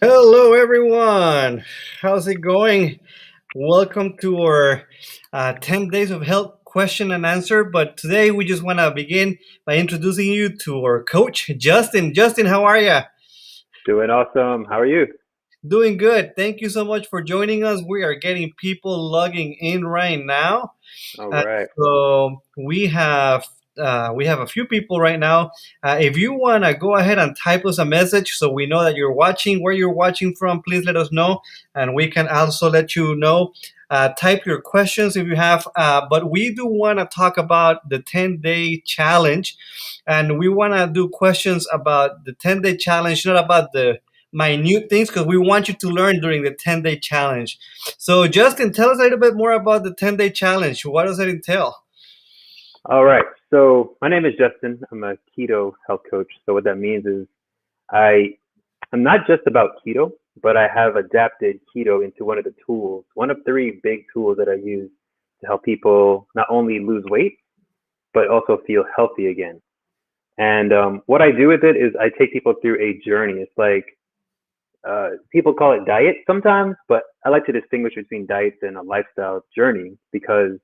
Hello, everyone. How's it going? Welcome to our 10 days of health question and answer. But today we just want to begin by introducing you to our coach, Justin. Justin, how are you? Doing awesome. How are you? Doing good. Thank you so much for joining us. We are getting people logging in right now. All Uh, right. so we have a few people right now. If you want to go ahead and type us a message so we know that you're watching, where you're watching from, please let us know, and we can also let you know. Type your questions if you have, but we do want to talk about the 10-day challenge, and we want to do questions about the 10-day challenge, not about the minute things, because we want you to learn during the 10-day challenge. So, Justin, tell us a little bit more about the 10-day challenge. What does it entail? All right. So my name is Justin. I'm a keto health coach. So what that means is I I'm not just about keto, but I have adapted keto into one of the tools, one of three big tools that I use to help people not only lose weight, but also feel healthy again. And what I do with it is I take people through a journey. It's like people call it diet sometimes, but I like to distinguish between diets and a lifestyle journey because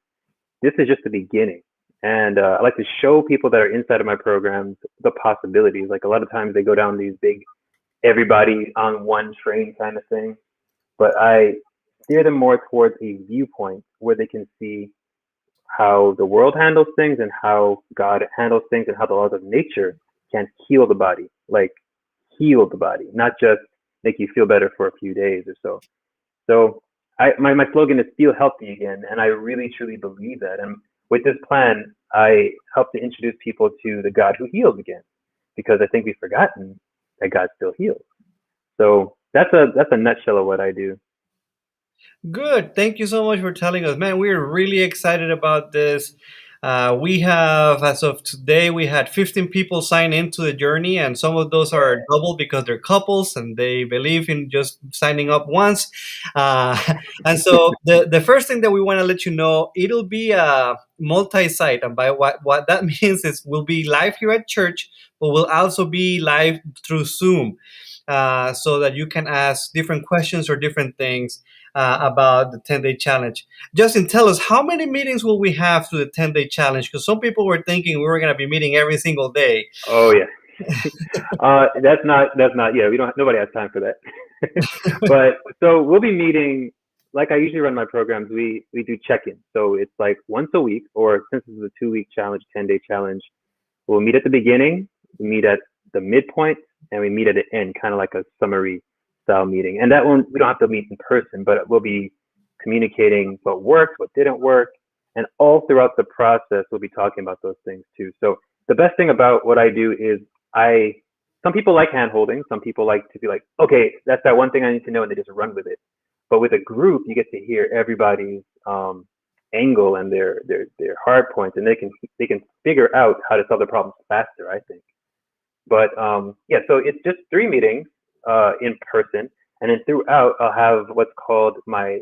this is just the beginning. And I like to show people that are inside of my programs the possibilities. Like a lot of times they go down these big everybody on one train kind of thing, but I steer them more towards a viewpoint where they can see how the world handles things and how God handles things and how the laws of nature can heal the body, like heal the body, not just make you feel better for a few days or so. So my slogan is feel healthy again, and I really truly believe that. And with this plan, I help to introduce people to the God who heals again, because I think we've forgotten that God still heals. So that's a nutshell of what I do. Good. Thank you so much for telling us. Man, we're really excited about this. We have, as of today, we had 15 people sign into the journey, and some of those are double because they're couples and they believe in just signing up once. Uh, and so the first thing that we want to let you know, it'll be a multi-site. And by what that means is we'll be live here at church, but we'll also be live through Zoom, so that you can ask different questions or different things about the 10-day challenge. Justin, tell us, how many meetings will we have through the 10-day challenge? Because some people were thinking we were going to be meeting every single day. Oh yeah, that's not yeah. We don't nobody has time for that. But so we'll be meeting like I usually run my programs. We do check-in, so it's like once a week, or since this is a 2 week challenge, 10-day challenge, we'll meet at the beginning, we meet at the midpoint, and we meet at the end, kind of like a summary style meeting. And that one, we don't have to meet in person, but we'll be communicating what worked, what didn't work. And all throughout the process, we'll be talking about those things too. So the best thing about what I do is I, some people like hand holding, some people like to be like, okay, that's that one thing I need to know, and they just run with it. But with a group, you get to hear everybody's angle and their hard points, and they can figure out how to solve the problems faster, I think. But yeah, so it's just 3 meetings in person, and then throughout I'll have what's called my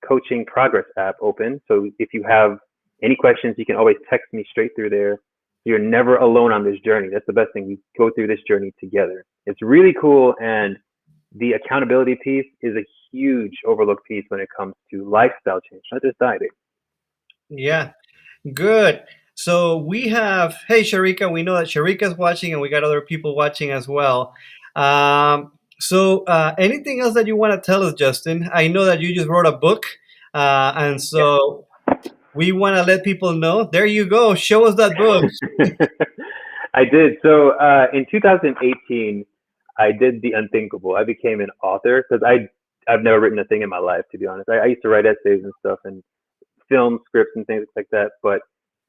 coaching progress app open. So if you have any questions, you can always text me straight through there. You're never alone on this journey. That's the best thing. We go through this journey together. It's really cool, and the accountability piece is a huge overlooked piece when it comes to lifestyle change, not just dieting. Yeah, good. So we have, hey, Sharika, we know that Sharika's watching and we got other people watching as well. Anything else that you want to tell us, Justin? I know that you just wrote a book, and Yeah. so we want to let people know. There you go. Show us that book. I did. So in 2018, I did the unthinkable. I became an author because I've never written a thing in my life, to be honest. I used to write essays and stuff and film scripts and things like that. But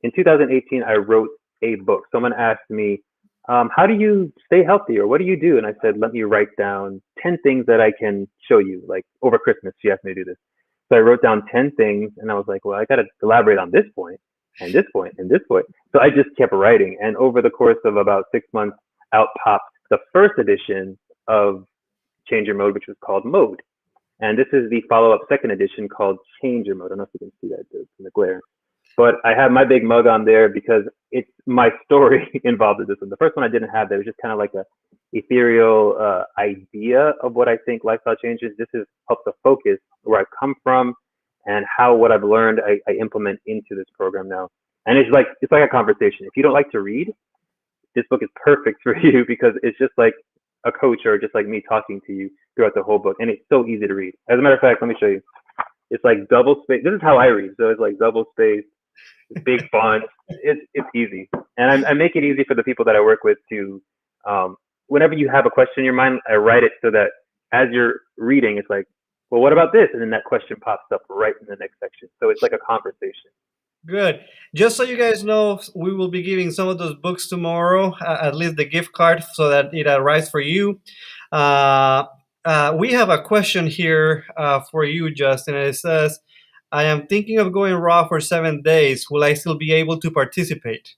in 2018, I wrote a book. Someone asked me, "How do you stay healthy, or what do you do?" And I said, "Let me write down 10 things that I can show you." Like over Christmas, she asked me to do this. So I wrote down 10 things, and I was like, "Well, I got to elaborate on this point, and this point, and this point." So I just kept writing, and over the course of about 6 months, out popped the first edition of Change Your Mode, which was called Mode. And this is the follow-up second edition called Change Your Mode. I don't know if you can see that in the glare. But I have my big mug on there because it's my story involved in this one. The first one I didn't have that. It was just kind of like a ethereal idea of what I think lifestyle changes. This has helped to focus where I've come from and how what I've learned I implement into this program now. And it's like a conversation. If you don't like to read, this book is perfect for you because it's just like a coach or just like me talking to you throughout the whole book, and it's so easy to read. As a matter of fact, let me show you. It's like double space. This is how I read. So it's like double space, big font. It's easy, and I make it easy for the people that I work with to. Whenever you have a question in your mind, I write it so that as you're reading, it's like, well, what about this? And then that question pops up right in the next section. So it's like a conversation. Good. Just so you guys know, we will be giving some of those books tomorrow, at least the gift card, so that it arrives for you. Uh, we have a question here for you, Justin, and it says, I am thinking of going raw for 7 days. Will I still be able to participate?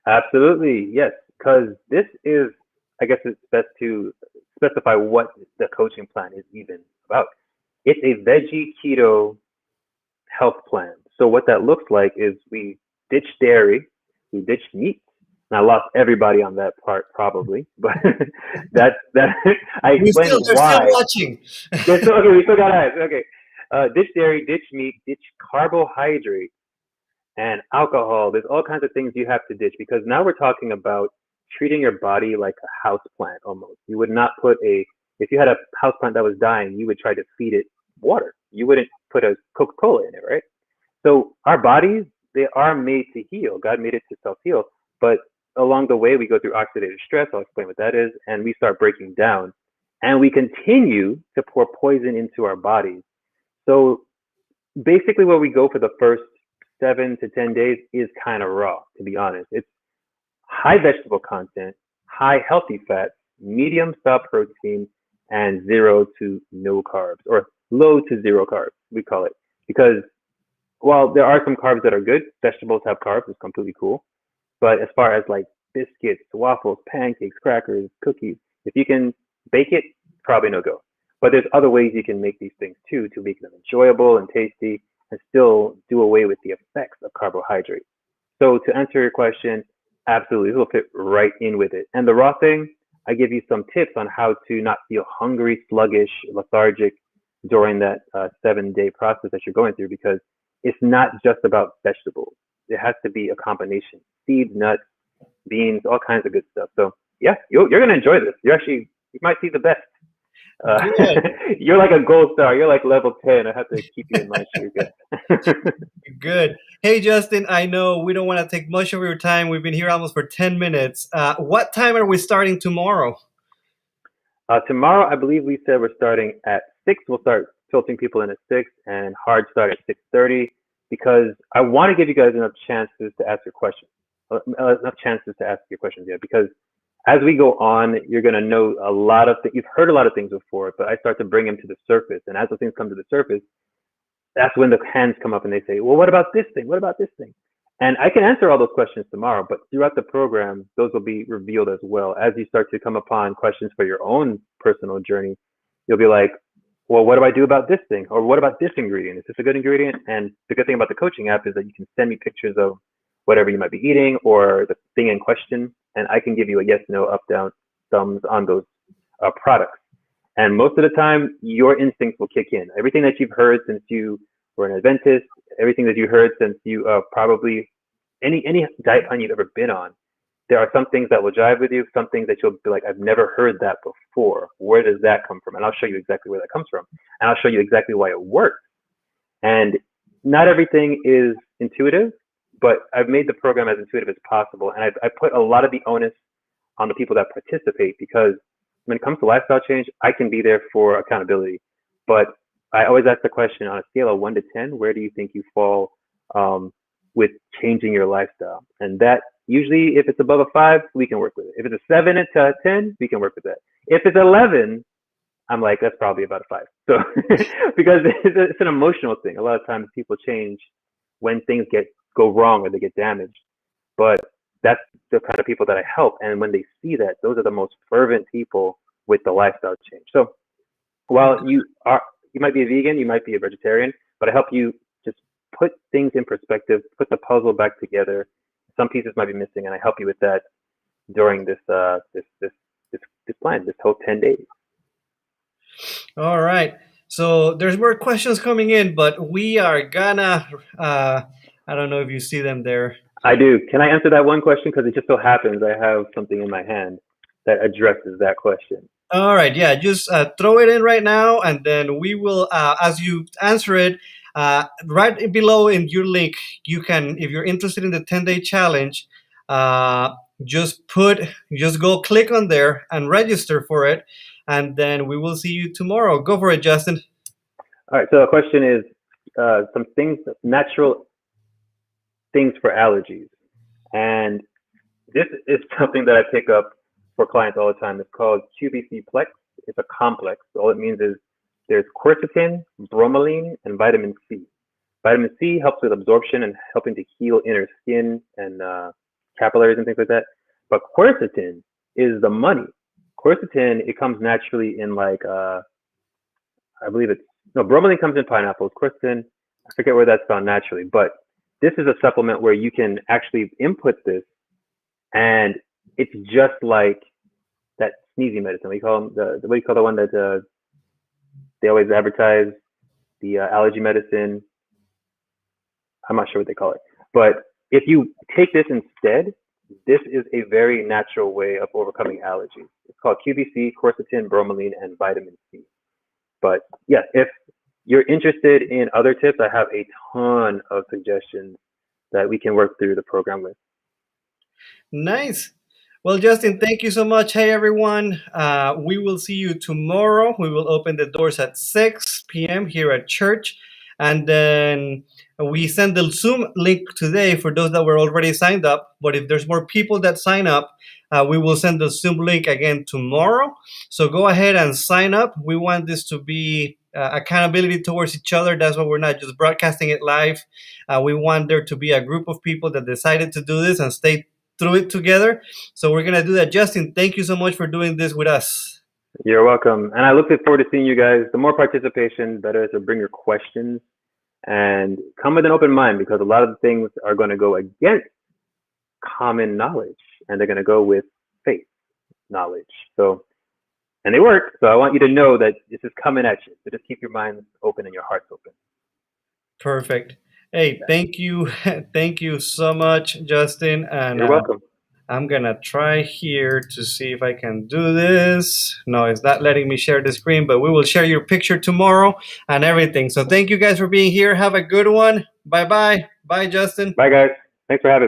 Absolutely, yes. Because this is, I guess it's best to specify what the coaching plan is even about. It's a veggie keto health plan. So what that looks like is we ditch dairy, we ditch meat. And I lost everybody on that part probably, but that I explained They're still why. watching. Yeah, so okay, we still got eyes. Okay, ditch dairy, ditch meat, ditch carbohydrate, and alcohol. There's all kinds of things you have to ditch because now we're talking about treating your body like a house plant almost. You would not put if you had a house plant that was dying, you would try to feed it water. You wouldn't put a Coca-Cola in it, right? So our bodies, they are made to heal. God made it to self-heal. But along the way, we go through oxidative stress. I'll explain what that is. And we start breaking down. And we continue to pour poison into our bodies. So basically where we go for the first 7 to 10 days is kind of raw, to be honest. It's high vegetable content, high healthy fats, medium salt protein, and zero to no carbs, or low to zero carbs, we call it. Because while there are some carbs that are good, vegetables have carbs, it's completely cool. But as far as like biscuits, waffles, pancakes, crackers, cookies, if you can bake it, probably no go. But there's other ways you can make these things too to make them enjoyable and tasty and still do away with the effects of carbohydrate. So to answer your question, absolutely, this will fit right in with it. And the raw thing, I give you some tips on how to not feel hungry, sluggish, lethargic during that 7 day process that you're going through because it's not just about vegetables. It has to be a combination: seeds, nuts, beans, all kinds of good stuff. So yeah, you're gonna enjoy this. You might see the best. Uh, Good. you're like a gold star. You're like level 10. I have to keep you in mind. You're good. Good. Hey, Justin, I know we don't want to take much of your time. We've been here almost for 10 minutes. What time are we starting tomorrow? Tomorrow, I believe we said we're starting at 6. We'll start filtering people in at 6, and hard start at 6:30 because I want to give you guys enough chances to ask your questions. Enough chances to ask your questions, yeah. Because as we go on, you're going to know a lot of things. You've heard a lot of things before, but I start to bring them to the surface, and as those things come to the surface, that's when the hands come up and they say, well, what about this thing? What about this thing? And I can answer all those questions tomorrow, but throughout the program, those will be revealed as well. As you start to come upon questions for your own personal journey, you'll be like, well, what do I do about this thing? Or what about this ingredient? Is this a good ingredient? And the good thing about the coaching app is that you can send me pictures of whatever you might be eating or the thing in question, and I can give you a yes, no, up, down, thumbs on those products. And most of the time, your instincts will kick in. Everything that you've heard since you were an Adventist, everything that you heard since you probably any diet plan you've ever been on, there are some things that will jive with you, some things that you'll be like, I've never heard that before. Where does that come from? And I'll show you exactly where that comes from. And I'll show you exactly why it works. And not everything is intuitive, but I've made the program as intuitive as possible. And I put a lot of the onus on the people that participate because when it comes to lifestyle change, I can be there for accountability. But I always ask the question on a scale of 1 to 10, where do you think you fall with changing your lifestyle? And that usually, if it's above a 5, we can work with it. If it's a 7 to 10, we can work with that. If it's 11, I'm like, that's probably about a 5. So because it's an emotional thing. A lot of times people change when things go wrong or they get damaged. But that's the kind of people that I help. And when they see that, those are the most fervent people with the lifestyle change. So while you might be a vegan, you might be a vegetarian, but I help you just put things in perspective, put the puzzle back together. Some pieces might be missing, and I help you with that during this plan, this whole 10 days. All right. So there's more questions coming in, but we are gonna. I don't know if you see them there. I do. Can I answer that one question? Because it just so happens I have something in my hand that addresses that question. All right, yeah, just throw it in right now, and then we will, as you answer it, right below in your link, you can, if you're interested in the 10-day challenge, uh, just go click on there and register for it, and then we will see you tomorrow. Go for it, Justin. All right. So the question is some things, natural things for allergies, and this is something that I pick up for clients all the time. It's called QBC Plex. It's a complex. All it means is there's quercetin, bromelain, and vitamin C. Vitamin C helps with absorption and helping to heal inner skin and capillaries and things like that. But quercetin is the money. Quercetin, it comes naturally in like, I believe it's, no, bromelain comes in pineapples. Quercetin, I forget where that's found naturally. But this is a supplement where you can actually input this, and it's just like that sneezing medicine. We call them what do you call the one that they always advertise? The allergy medicine. I'm not sure what they call it. But if you take this instead, this is a very natural way of overcoming allergies. It's called QBC, quercetin, bromelain, and vitamin C. But yeah, if you're interested in other tips, I have a ton of suggestions that we can work through the program with. Nice. Well, Justin, thank you so much. Hey, everyone. We will see you tomorrow. We will open the doors at 6 p.m. here at church. And then we send the Zoom link today for those that were already signed up. But if there's more people that sign up, we will send the Zoom link again tomorrow. So go ahead and sign up. We want this to be accountability towards each other. That's why we're not just broadcasting it live. We want there to be a group of people that decided to do this and stay through it together. So we're going to do that. Justin, thank you so much for doing this with us. You're welcome. And I look forward to seeing you guys. The more participation, better. So bring your questions and come with an open mind, because a lot of the things are going to go against common knowledge and they're going to go with faith knowledge. So, and they work. So I want you to know that this is coming at you. So just keep your minds open and your hearts open. Perfect. Hey, thank you. Thank you so much, Justin. And You're welcome. I'm going to try here to see if I can do this. No, it's not letting me share the screen, but we will share your picture tomorrow and everything. So thank you guys for being here. Have a good one. Bye-bye. Bye, Justin. Bye, guys. Thanks for having me.